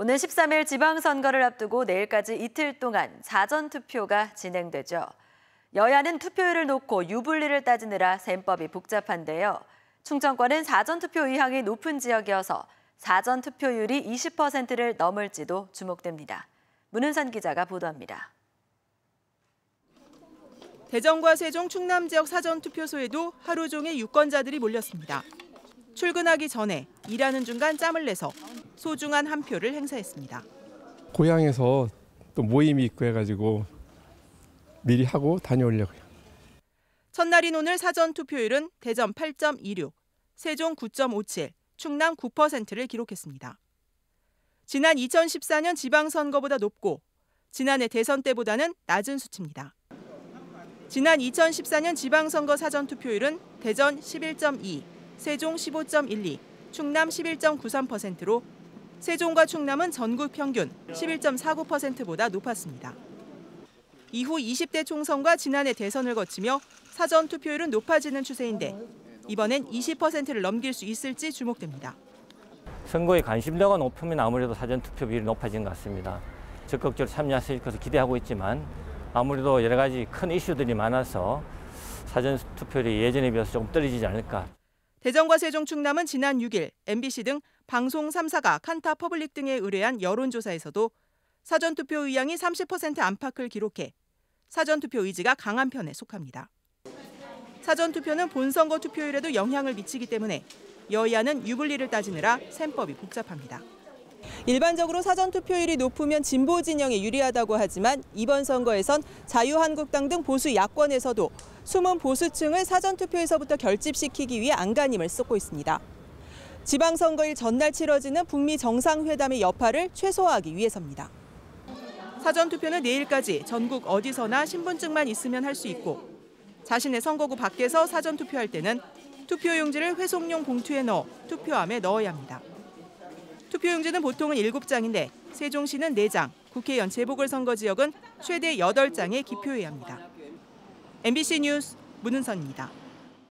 오늘 13일 지방선거를 앞두고 내일까지 이틀 동안 사전투표가 진행되죠. 여야는 투표율을 놓고 유불리를 따지느라 셈법이 복잡한데요. 충청권은 사전투표 의향이 높은 지역이어서 사전투표율이 20%를 넘을지도 주목됩니다. 문은선 기자가 보도합니다. 대전과 세종, 충남 지역 사전투표소에도 하루 종일 유권자들이 몰렸습니다. 출근하기 전에 일하는 중간 짬을 내서 소중한 한 표를 행사했습니다. 고향에서 또 모임이 있고 해가지고 미리 하고 다녀오려고요. 첫날인 오늘 사전투표율은 대전 8.26, 세종 9.57, 충남 9%를 기록했습니다. 지난 2014년 지방선거보다 높고 지난해 대선 때보다는 낮은 수치입니다. 지난 2014년 지방선거 사전투표율은 대전 11.2, 세종 15.12, 충남 11.93%로 세종과 충남은 전국 평균 11.49%보다 높았습니다. 이후 20대 총선과 지난해 대선을 거치며 사전투표율은 높아지는 추세인데 이번엔 20%를 넘길 수 있을지 주목됩니다. 선거에 관심도가 높으면 아무래도 사전투표 비율이 높아진 것 같습니다. 적극적으로 참여하실 것을 기대하고 있지만 아무래도 여러 가지 큰 이슈들이 많아서 사전투표율이 예전에 비해서 조금 떨어지지 않을까. 대전과 세종, 충남은 지난 6일 MBC 등 방송 3사가 칸타 퍼블릭 등에 의뢰한 여론조사에서도 사전투표 의향이 30% 안팎을 기록해 사전투표 의지가 강한 편에 속합니다. 사전투표는 본선거 투표율에도 영향을 미치기 때문에 여야는 유불리를 따지느라 셈법이 복잡합니다. 일반적으로 사전투표율이 높으면 진보 진영에 유리하다고 하지만 이번 선거에선 자유한국당 등 보수 야권에서도 숨은 보수층을 사전투표에서부터 결집시키기 위해 안간힘을 쏟고 있습니다. 지방선거일 전날 치러지는 북미 정상회담의 여파를 최소화하기 위해서입니다. 사전투표는 내일까지 전국 어디서나 신분증만 있으면 할 수 있고 자신의 선거구 밖에서 사전투표할 때는 투표용지를 회송용 봉투에 넣어 투표함에 넣어야 합니다. 투표용지는 보통은 7장인데 세종시는 4장, 국회의원 재보궐선거지역은 최대 8장에 기표해야 합니다. MBC 뉴스 문은선입니다.